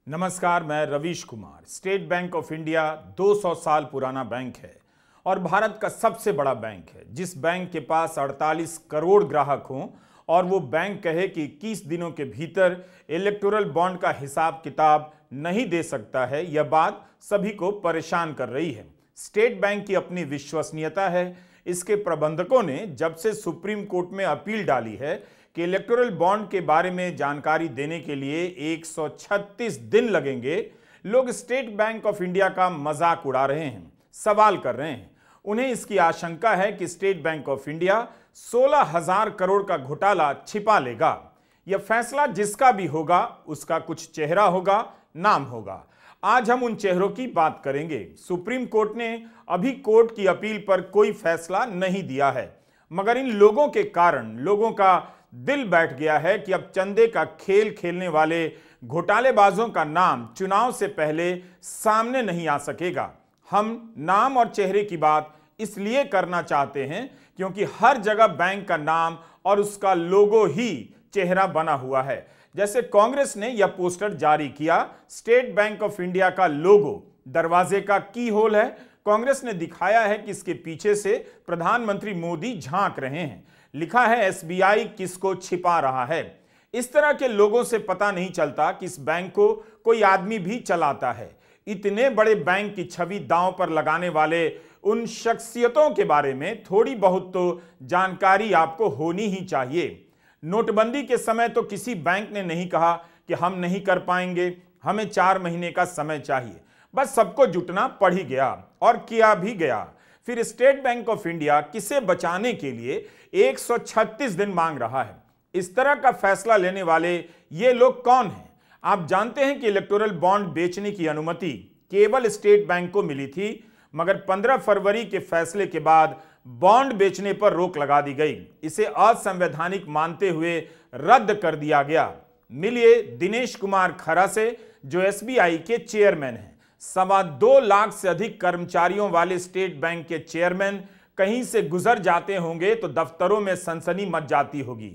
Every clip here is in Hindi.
नमस्कार, मैं Ravish Kumar. State bank of India 200 साल पुराना बैंक है और भारत का सबसे बड़ा बैंक है। जिस बैंक के पास 48 करोड़ ग्राहक हों और वो बैंक कहे कि 21 दिनों के भीतर इलेक्टोरल बॉन्ड का हिसाब किताब नहीं दे सकता है, यह बात सभी को परेशान कर रही है। स्टेट बैंक की अपनी विश्वसनीयता है। इसके प्रबंधकों ने जब से सुप्रीम कोर्ट में अपील डाली है कि इलेक्टोरल बॉन्ड के बारे में जानकारी देने के लिए 136 दिन लगेंगे, लोग स्टेट बैंक ऑफ इंडिया का मजाक उड़ा रहे हैं, सवाल कर रहे हैं। उन्हें इसकी आशंका है कि state bank of India 16,000 crore का घोटाला छिपा लेगा। यह फैसला जिसका भी होगा उसका कुछ चेहरा होगा, नाम होगा। आज हम उन चेहरों की बात करेंगे। सुप्रीम कोर्ट ने अभी कोर्ट की अपील पर कोई फैसला नहीं दिया है, मगर इन लोगों के कारण लोगों का दिल बैठ गया है कि अब चंदे का खेल खेलने वाले घोटालेबाजों का नाम चुनाव से पहले सामने नहीं आ सकेगा। हम नाम और चेहरे की बात इसलिए करना चाहते हैं क्योंकि हर जगह बैंक का नाम और उसका लोगो ही चेहरा बना हुआ है। जैसे कांग्रेस ने यह पोस्टर जारी किया, स्टेट बैंक ऑफ इंडिया का लोगो दरवाजे का की होल है। कांग्रेस ने दिखाया है कि इसके पीछे से प्रधानमंत्री मोदी झांक रहे हैं। लिखा है एसबीआई किसको छिपा रहा है। इस तरह के लोगों से पता नहीं चलता कि इस बैंक को कोई आदमी भी चलाता है। इतने बड़े बैंक की छवि दांव पर लगाने वाले उन शख्सियतों के बारे में थोड़ी बहुत तो जानकारी आपको होनी ही चाहिए। नोटबंदी के समय तो किसी बैंक ने नहीं कहा कि हम नहीं कर पाएंगे, हमें 4 महीने का समय चाहिए। बस सबको जुटना पड़ ही गया और किया भी गया। फिर स्टेट बैंक ऑफ इंडिया किसे बचाने के लिए 136 दिन मांग रहा है। इस तरह का फैसला लेने वाले ये लोग कौन हैं? आप जानते हैं कि इलेक्टोरल बॉन्ड बेचने की अनुमति केवल स्टेट बैंक को मिली थी, मगर 15 फरवरी के फैसले के बाद बॉन्ड बेचने पर रोक लगा दी गई। इसे असंवैधानिक मानते हुए रद्द कर दिया गया। मिलिए दिनेश कुमार खरा से, जो एसबीआई के चेयरमैन हैं। 2.25 लाख से अधिक कर्मचारियों वाले स्टेट बैंक के चेयरमैन कहीं से गुजर जाते होंगे तो दफ्तरों में सनसनी मच जाती होगी,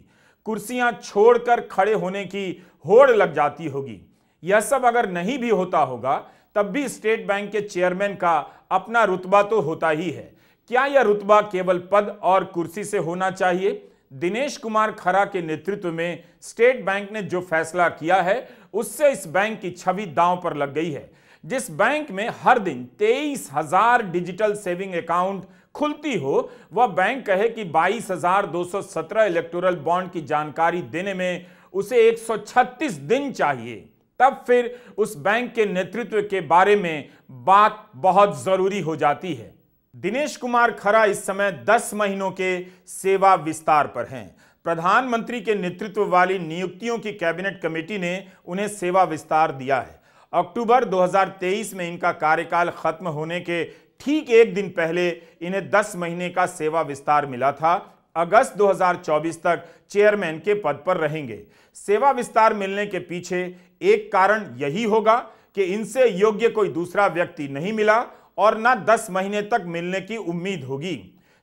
कुर्सियां छोड़कर खड़े होने की होड़ लग जाती होगी। यह सब अगर नहीं भी होता होगा तब भी स्टेट बैंक के चेयरमैन का अपना रुतबा तो होता ही है। क्या यह रुतबा केवल पद और कुर्सी से होना चाहिए? दिनेश कुमार खरा के नेतृत्व में स्टेट बैंक ने जो फैसला किया है उससे इस बैंक की छवि दांव पर लग गई है। जिस बैंक में हर दिन 23,000 डिजिटल सेविंग अकाउंट खुलती हो, वह बैंक कहे कि 22,217 इलेक्टोरल बॉन्ड की जानकारी देने में उसे 136 दिन चाहिए। तब फिर उस बैंक के नेतृत्व के बारे में बात बहुत जरूरी हो जाती है। दिनेश कुमार खरा इस समय 10 महीनों के सेवा विस्तार पर हैं। प्रधानमंत्री के नेतृत्व वाली नियुक्तियों की कैबिनेट कमेटी ने उन्हें सेवा विस्तार दिया है। अक्टूबर 2023 में इनका कार्यकाल खत्म होने के ठीक एक दिन पहले इन्हें 10 महीने का सेवा विस्तार मिला था। अगस्त 2024 तक चेयरमैन के पद पर रहेंगे। सेवा विस्तार मिलने के पीछे एक कारण यही होगा कि इनसे योग्य कोई दूसरा व्यक्ति नहीं मिला और न 10 महीने तक मिलने की उम्मीद होगी।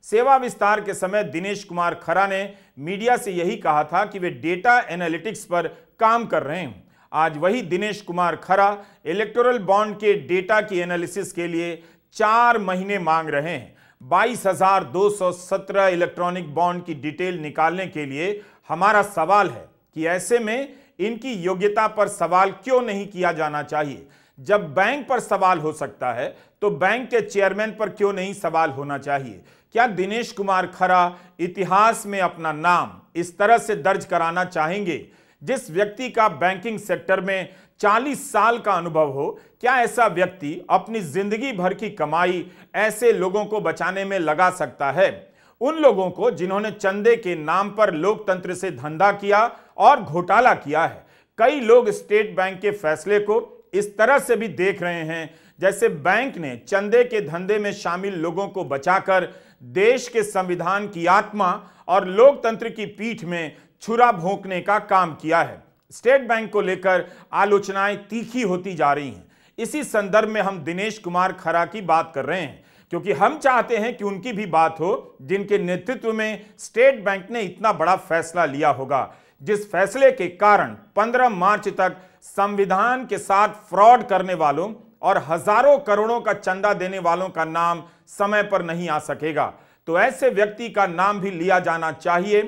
सेवा विस्तार के समय दिनेश कुमार खरा ने मीडिया से यही कहा था कि वे डेटा एनालिटिक्स पर काम कर रहे हैं। आज वही दिनेश कुमार खरा इलेक्टोरल बॉन्ड के डेटा की एनालिसिस के लिए 4 महीने मांग रहे हैं। 22,217 इलेक्ट्रॉनिक बॉन्ड की डिटेल निकालने के लिए हमारा सवाल है कि ऐसे में इनकी योग्यता पर सवाल क्यों नहीं किया जाना चाहिए? जब बैंक पर सवाल हो सकता है तो बैंक के चेयरमैन पर क्यों नहीं सवाल होना चाहिए? क्या दिनेश कुमार खरा इतिहास में अपना नाम इस तरह से दर्ज कराना चाहेंगे? जिस व्यक्ति का बैंकिंग सेक्टर में 40 साल का अनुभव हो, क्या ऐसा व्यक्ति अपनी जिंदगी भर की कमाई ऐसे लोगों को बचाने में लगा सकता है? उन लोगों को जिन्होंने चंदे के नाम पर लोकतंत्र से धंधा किया और घोटाला किया है। कई लोग स्टेट बैंक के फैसले को इस तरह से भी देख रहे हैं जैसे बैंक ने चंदे के धंधे में शामिल लोगों को बचाकर देश के संविधान की आत्मा और लोकतंत्र की पीठ में छुरा भोंकने का काम किया है। स्टेट बैंक को लेकर आलोचनाएं तीखी होती जा रही हैं। इसी संदर्भ में हम दिनेश कुमार खरा की बात कर रहे हैं, क्योंकि हम चाहते हैं कि उनकी भी बात हो जिनके नेतृत्व में स्टेट बैंक ने इतना बड़ा फैसला लिया होगा, जिस फैसले के कारण 15 मार्च तक संविधान के साथ फ्रॉड करने वालों और हजारों करोड़ों का चंदा देने वालों का नाम समय पर नहीं आ सकेगा, तो ऐसे व्यक्ति का नाम भी लिया जाना चाहिए।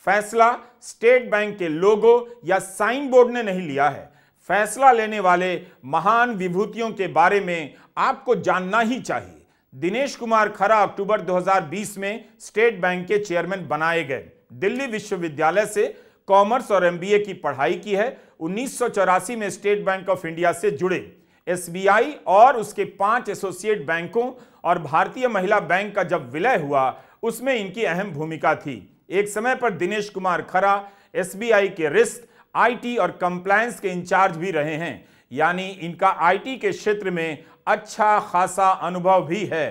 फैसला स्टेट बैंक के लोगो या साइन बोर्ड ने नहीं लिया है। फैसला लेने वाले महान विभूतियों के बारे में आपको जानना ही चाहिए। दिनेश कुमार खरा अक्टूबर 2020 में स्टेट बैंक के चेयरमैन बनाए गए। दिल्ली विश्वविद्यालय से कॉमर्स और एमबीए की पढ़ाई की है। 1984 में स्टेट बैंक ऑफ इंडिया से जुड़े। एसबीआई और उसके 5 एसोसिएट बैंकों और भारतीय महिला बैंक का जब विलय हुआ, उसमें इनकी अहम भूमिका थी। एक समय पर दिनेश कुमार खरा एसबीआई के रिस्क, आईटी और कंप्लायंस के इंचार्ज भी रहे हैं, यानी इनका आईटी के क्षेत्र में अच्छा खासा अनुभव भी है।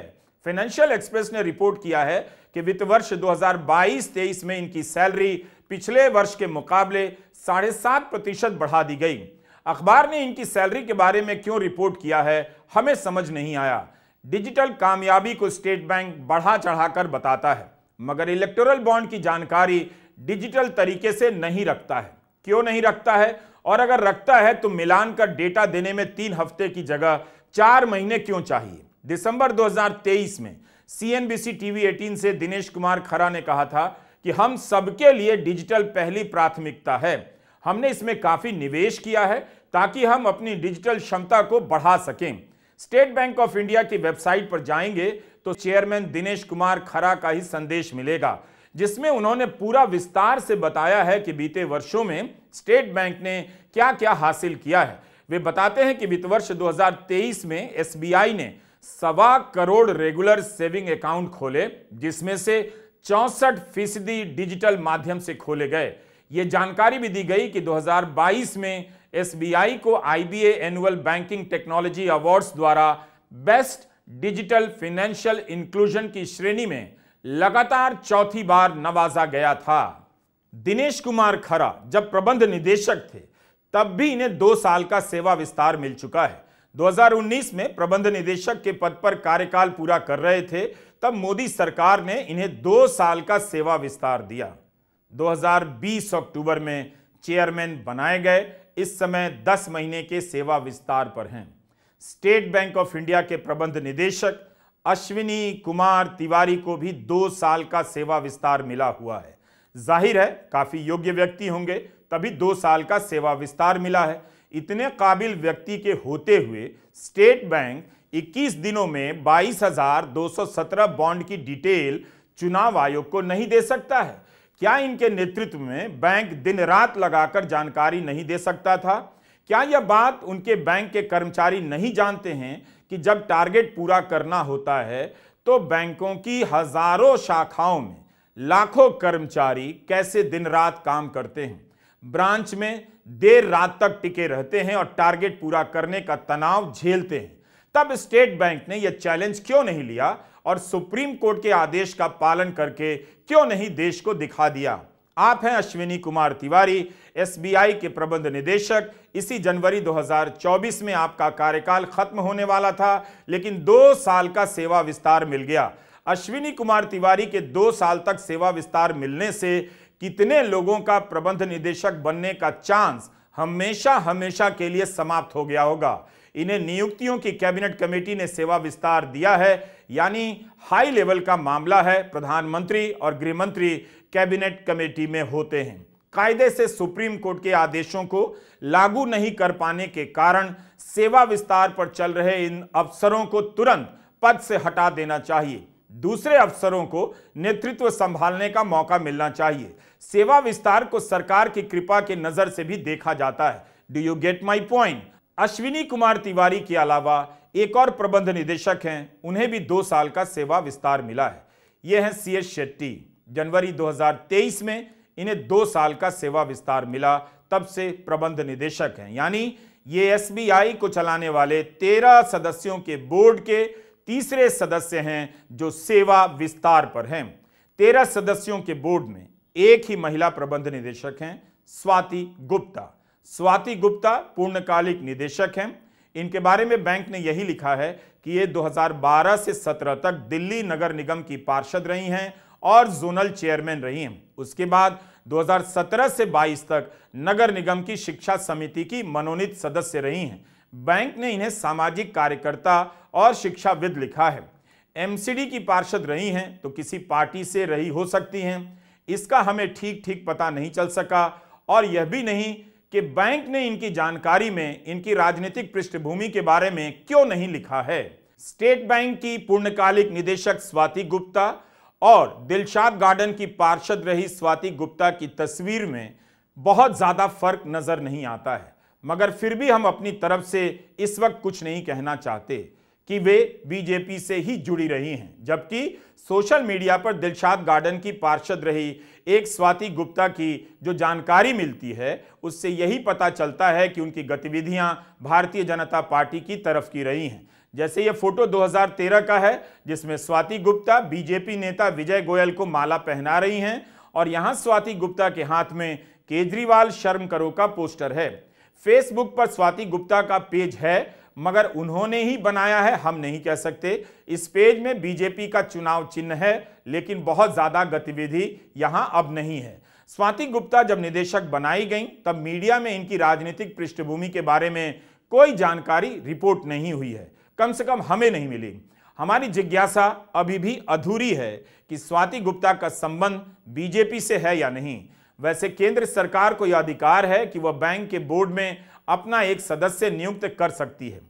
फाइनेंशियल एक्सप्रेस ने रिपोर्ट किया है कि वित्त वर्ष 2022-23 में इनकी सैलरी पिछले वर्ष के मुकाबले 7.5% बढ़ा दी गई। अखबार ने इनकी सैलरी के बारे में क्यों रिपोर्ट किया है, हमें समझ नहीं आया। डिजिटल कामयाबी को स्टेट बैंक बढ़ा चढ़ाकर बताता है, मगर इलेक्टोरल बॉन्ड की जानकारी डिजिटल तरीके से नहीं रखता है। क्यों नहीं रखता है, और अगर रखता है तो मिलान का डेटा देने में 3 हफ्ते की जगह 4 महीने क्यों चाहिए? दिसंबर 2023 में सीएनबीसी टीवी 18 से दिनेश कुमार खरा ने कहा था कि हम सबके लिए डिजिटल पहली प्राथमिकता है। हमने इसमें काफी निवेश किया है ताकि हम अपनी डिजिटल क्षमता को बढ़ा सकें। स्टेट बैंक ऑफ इंडिया की वेबसाइट पर जाएंगे तो चेयरमैन दिनेश कुमार खरा का ही संदेश मिलेगा, जिसमें उन्होंने पूरा विस्तार से बताया है कि बीते वर्षों में स्टेट बैंक ने क्या क्या हासिल किया है। वे बताते हैं कि वित्त वर्ष 2023 में एसबीआई ने 1.25 करोड़ रेगुलर सेविंग अकाउंट खोले, जिसमें से 64% डिजिटल माध्यम से खोले गए। यह जानकारी भी दी गई कि 2022 में एसबीआई को IBA annual banking technology awards द्वारा बेस्ट डिजिटल फाइनेंशियल इंक्लूजन की श्रेणी में लगातार चौथी बार नवाजा गया था। दिनेश कुमार खरा जब प्रबंध निदेशक थे तब भी इन्हें 2 साल का सेवा विस्तार मिल चुका है। 2019 में प्रबंध निदेशक के पद पर कार्यकाल पूरा कर रहे थे, तब मोदी सरकार ने इन्हें 2 साल का सेवा विस्तार दिया। 2020 अक्टूबर में चेयरमैन बनाए गए। इस समय 10 महीने के सेवा विस्तार पर हैं। स्टेट बैंक ऑफ इंडिया के प्रबंध निदेशक अश्विनी कुमार तिवारी को भी 2 साल का सेवा विस्तार मिला हुआ है। जाहिर है काफी योग्य व्यक्ति होंगे, तभी 2 साल का सेवा विस्तार मिला है। इतने काबिल व्यक्ति के होते हुए स्टेट बैंक 21 दिनों में 22,217 बॉन्ड की डिटेल चुनाव आयोग को नहीं दे सकता है? क्या इनके नेतृत्व में बैंक दिन रात लगाकर जानकारी नहीं दे सकता था? क्या यह बात उनके बैंक के कर्मचारी नहीं जानते हैं कि जब टारगेट पूरा करना होता है तो बैंकों की हजारों शाखाओं में लाखों कर्मचारी कैसे दिन रात काम करते हैं, ब्रांच में देर रात तक टिके रहते हैं और टारगेट पूरा करने का तनाव झेलते हैं? तब स्टेट बैंक ने यह चैलेंज क्यों नहीं लिया और सुप्रीम कोर्ट के आदेश का पालन करके क्यों नहीं देश को दिखा दिया? आप हैं अश्विनी कुमार तिवारी, एसबीआई के प्रबंध निदेशक। इसी जनवरी 2024 में आपका कार्यकाल खत्म होने वाला था, लेकिन 2 साल का सेवा विस्तार मिल गया। अश्विनी कुमार तिवारी के 2 साल तक सेवा विस्तार मिलने से कितने लोगों का प्रबंध निदेशक बनने का चांस हमेशा हमेशा के लिए समाप्त हो गया होगा। इन्हें नियुक्तियों की कैबिनेट कमेटी ने सेवा विस्तार दिया है, यानी हाई लेवल का मामला है। प्रधानमंत्री और गृह मंत्री कैबिनेट कमेटी में होते हैं। कायदे से सुप्रीम कोर्ट के आदेशों को लागू नहीं कर पाने के कारण सेवा विस्तार पर चल रहे इन अफसरों को तुरंत पद से हटा देना चाहिए। दूसरे अफसरों को नेतृत्व संभालने का मौका मिलना चाहिए। सेवा विस्तार को सरकार की कृपा के नजर से भी देखा जाता है। Do you get my point? Ashwini Kumar Tiwari के अलावा एक और प्रबंध निदेशक हैं, उन्हें भी 2 साल का सेवा विस्तार मिला है। यह हैं सीएस शेट्टी। जनवरी 2023 में इन्हें 2 साल का सेवा विस्तार मिला, तब से प्रबंध निदेशक हैं। यानी ये एसबीआई को चलाने वाले 13 सदस्यों के बोर्ड के तीसरे सदस्य हैं जो सेवा विस्तार पर हैं। 13 सदस्यों के बोर्ड में एक ही महिला प्रबंध निदेशक हैं, स्वाति गुप्ता। स्वाति गुप्ता पूर्णकालिक निदेशक हैं। इनके बारे में बैंक ने यही लिखा है कि ये 2012 से 17 तक दिल्ली नगर निगम की पार्षद रही हैं और जोनल चेयरमैन रही हैं। उसके बाद 2017 से 22 तक नगर निगम की शिक्षा समिति की मनोनीत सदस्य रही हैं। बैंक ने इन्हें सामाजिक कार्यकर्ता और शिक्षाविद लिखा है। एमसीडी की पार्षद रही हैं तो किसी पार्टी से रही हो सकती हैं, इसका हमें ठीक ठीक पता नहीं चल सका। और यह भी नहीं कि बैंक ने इनकी जानकारी में इनकी राजनीतिक पृष्ठभूमि के बारे में क्यों नहीं लिखा है। स्टेट बैंक की पूर्णकालिक निदेशक स्वाति गुप्ता और दिलशाद गार्डन की पार्षद रही स्वाति गुप्ता की तस्वीर में बहुत ज्यादा फर्क नजर नहीं आता है, मगर फिर भी हम अपनी तरफ से इस वक्त कुछ नहीं कहना चाहते कि वे बीजेपी से ही जुड़ी रही हैं, जबकि सोशल मीडिया पर दिलशाद गार्डन की पार्षद रही एक स्वाति गुप्ता की जो जानकारी मिलती है उससे यही पता चलता है कि उनकी गतिविधियां भारतीय जनता पार्टी की तरफ की रही हैं। जैसे ये फोटो 2013 का है जिसमें स्वाति गुप्ता बीजेपी नेता विजय गोयल को माला पहना रही हैं और यहां स्वाति गुप्ता के हाथ में केजरीवाल शर्म करो का पोस्टर है। फेसबुक पर स्वाति गुप्ता का पेज है, मगर उन्होंने ही बनाया है हम नहीं कह सकते। इस पेज में बीजेपी का चुनाव चिन्ह है, लेकिन बहुत ज्यादा गतिविधि यहां अब नहीं है। स्वाति गुप्ता जब निदेशक बनाई गई तब मीडिया में इनकी राजनीतिक पृष्ठभूमि के बारे में कोई जानकारी रिपोर्ट नहीं हुई है, कम से कम हमें नहीं मिली। हमारी जिज्ञासा अभी भी अधूरी है कि स्वाति गुप्ता का संबंध बीजेपी से है या नहीं। वैसे केंद्र सरकार को यह अधिकार है कि वह बैंक के बोर्ड में अपना एक सदस्य नियुक्त कर सकती है।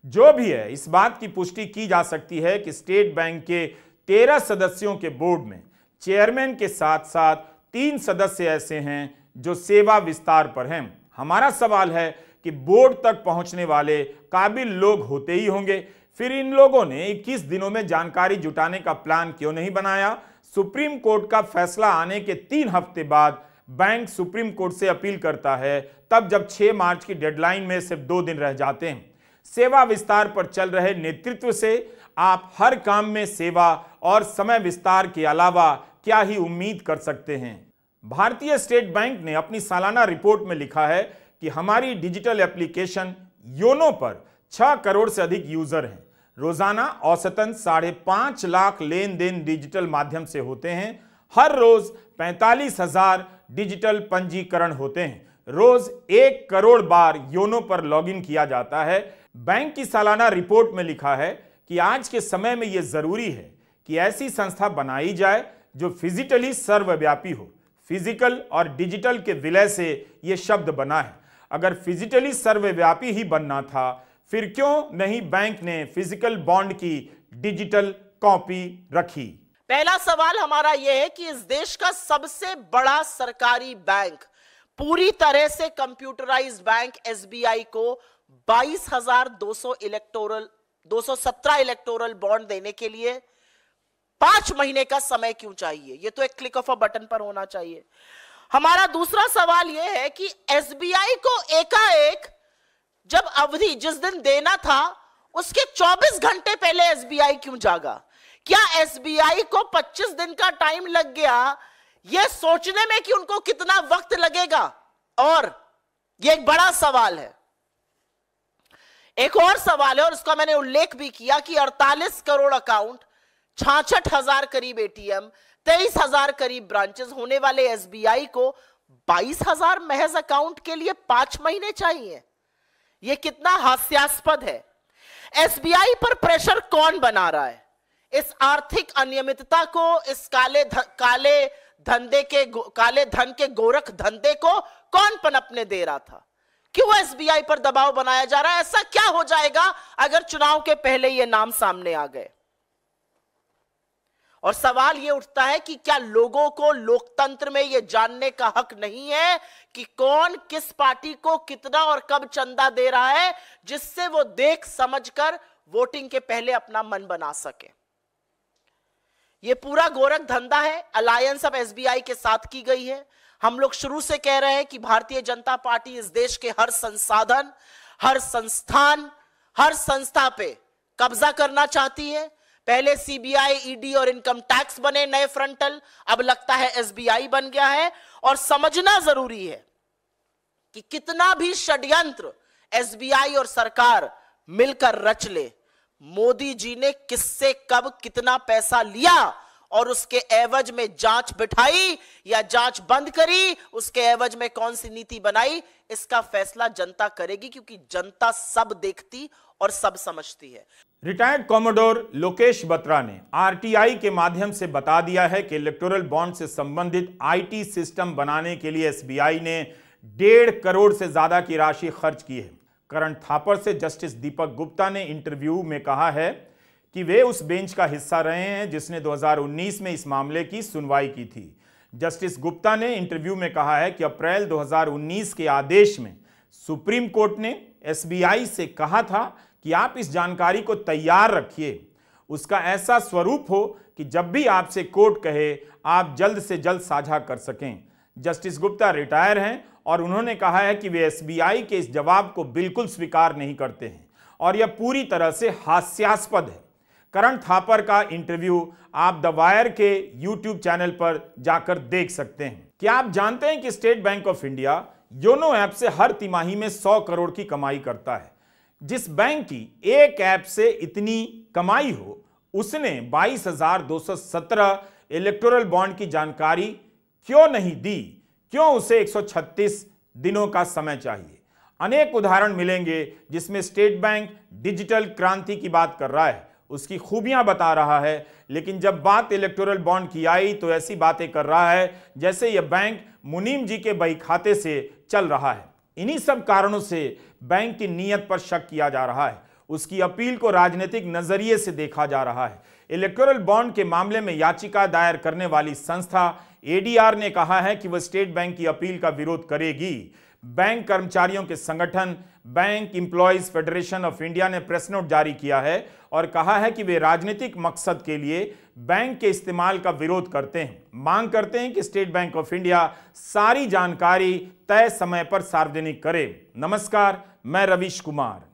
जो भी है, इस बात की पुष्टि की जा सकती है कि स्टेट बैंक के 13 सदस्यों के बोर्ड में चेयरमैन के साथ साथ 3 सदस्य ऐसे हैं जो सेवा विस्तार पर हैं। हमारा सवाल है कि बोर्ड तक पहुंचने वाले काबिल लोग होते ही होंगे, फिर इन लोगों ने 21 दिनों में जानकारी जुटाने का प्लान क्यों नहीं बनाया। सुप्रीम कोर्ट का फैसला आने के 3 हफ्ते बाद बैंक सुप्रीम कोर्ट से अपील करता है, तब जब 6 मार्च की डेडलाइन में सिर्फ 2 दिन रह जाते हैं। सेवा विस्तार पर चल रहे नेतृत्व से आप हर काम में सेवा और समय विस्तार के अलावा क्या ही उम्मीद कर सकते हैं। भारतीय स्टेट बैंक ने अपनी सालाना रिपोर्ट में लिखा है कि हमारी डिजिटल एप्लीकेशन योनो पर 6 करोड़ से अधिक यूजर हैं। रोजाना औसतन 5.5 लाख लेन देन डिजिटल माध्यम से होते हैं। हर रोज 45,000 डिजिटल पंजीकरण होते हैं। रोज 1 करोड़ बार योनो पर लॉगिन किया जाता है। बैंक की सालाना रिपोर्ट में लिखा है कि आज के समय में यह जरूरी है कि ऐसी संस्था बनाई जाए जो फिजिकली सर्वव्यापी हो। फिजिकल और डिजिटल के विलय से यह शब्द बना है। अगर फिजिकली सर्वव्यापी ही बनना था, फिर क्यों नहीं बैंक ने फिजिकल बॉन्ड की डिजिटल कॉपी रखी। पहला सवाल हमारा यह है कि इस देश का सबसे बड़ा सरकारी बैंक, पूरी तरह से कंप्यूटराइज्ड बैंक एसबीआई को 22,217 इलेक्टोरल बॉन्ड देने के लिए 5 महीने का समय क्यों चाहिए? यह तो एक क्लिक ऑफ अ बटन पर होना चाहिए। हमारा दूसरा सवाल यह है कि एसबीआई को एकाएक जब अवधि जिस दिन देना था उसके 24 घंटे पहले एसबीआई क्यों जागा? क्या एसबीआई को 25 दिन का टाइम लग गया यह सोचने में कि उनको कितना वक्त लगेगा? और यह एक बड़ा सवाल है। एक और सवाल है और उसका मैंने उल्लेख भी किया कि 48 करोड़ अकाउंट, 66,000 करीब एटीएम, 23,000 करीब ब्रांचेस होने वाले एसबीआई को 22,000 महज अकाउंट के लिए 5 महीने चाहिए। यह कितना हास्यास्पद है। एसबीआई पर प्रेशर कौन बना रहा है? इस आर्थिक अनियमितता को, इस काले धन के गोरख धंधे को कौन पनपने दे रहा था? क्यों एसबीआई पर दबाव बनाया जा रहा है? ऐसा क्या हो जाएगा अगर चुनाव के पहले ये नाम सामने आ गए? और सवाल यह उठता है कि क्या लोगों को लोकतंत्र में यह जानने का हक नहीं है कि कौन किस पार्टी को कितना और कब चंदा दे रहा है, जिससे वो देख समझकर वोटिंग के पहले अपना मन बना सके? यह पूरा गोरख धंधा है, अलायंस अब एसबीआई के साथ की गई है। हम लोग शुरू से कह रहे हैं कि भारतीय जनता पार्टी इस देश के हर संसाधन, हर संस्थान, हर संस्था पे कब्जा करना चाहती है। पहले सीबीआई, ईडी और इनकम टैक्स बने नए फ्रंटल, अब लगता है एसबीआई बन गया है। और समझना जरूरी है कि कितना भी षड्यंत्र एसबीआई और सरकार मिलकर रच ले, मोदी जी ने किससे कब कितना पैसा लिया और उसके एवज में जांच बिठाई या जांच बंद करी, उसके एवज में कौन सी नीति बनाई, इसका फैसला जनता करेगी, क्योंकि जनता सब देखती और सब समझती है। रिटायर्ड कॉमोडोर लोकेश बत्रा ने आरटीआई के माध्यम से बता दिया है कि इलेक्टोरल बॉन्ड से संबंधित आईटी सिस्टम बनाने के लिए एसबीआई ने 1.5 करोड़ से ज्यादा की राशि खर्च की है। करण थापर से जस्टिस दीपक गुप्ता ने इंटरव्यू में कहा है कि वे उस बेंच का हिस्सा रहे हैं जिसने 2019 में इस मामले की सुनवाई की थी। जस्टिस गुप्ता ने इंटरव्यू में कहा है कि अप्रैल 2019 के आदेश में सुप्रीम कोर्ट ने एसबीआई से कहा था कि आप इस जानकारी को तैयार रखिए, उसका ऐसा स्वरूप हो कि जब भी आपसे कोर्ट कहे आप जल्द से जल्द साझा कर सकें। जस्टिस गुप्ता रिटायर हैं और उन्होंने कहा है कि वे एसबीआई के इस जवाब को बिल्कुल स्वीकार नहीं करते हैं और यह पूरी तरह से हास्यास्पद है। करण थापर का इंटरव्यू आप द वायर के यूट्यूब चैनल पर जाकर देख सकते हैं। क्या आप जानते हैं कि state bank of India YONO app से हर तिमाही में 100 करोड़ की कमाई करता है। जिस बैंक की एक ऐप से इतनी कमाई हो, उसने 22,217 इलेक्टोरल बॉन्ड की जानकारी क्यों नहीं दी? क्यों उसे 136 दिनों का समय चाहिए? अनेक उदाहरण मिलेंगे जिसमें स्टेट बैंक डिजिटल क्रांति की बात कर रहा है, उसकी खूबियां बता रहा है, लेकिन जब बात इलेक्टोरल बॉन्ड की आई तो ऐसी बातें कर रहा है जैसे यह बैंक मुनीम जी के बही खाते से चल रहा है। इन्हीं सब कारणों से बैंक की नीयत पर शक किया जा रहा है, उसकी अपील को राजनीतिक नजरिए से देखा जा रहा है। इलेक्टोरल बॉन्ड के मामले में याचिका दायर करने वाली संस्था एडीआर ने कहा है कि वह स्टेट बैंक की अपील का विरोध करेगी। बैंक कर्मचारियों के संगठन bank employees federation of India ने प्रेस नोट जारी किया है और कहा है कि वे राजनीतिक मकसद के लिए बैंक के इस्तेमाल का विरोध करते हैं। मांग करते हैं कि स्टेट बैंक ऑफ इंडिया सारी जानकारी तय समय पर सार्वजनिक करे। नमस्कार, मैं रवीश कुमार।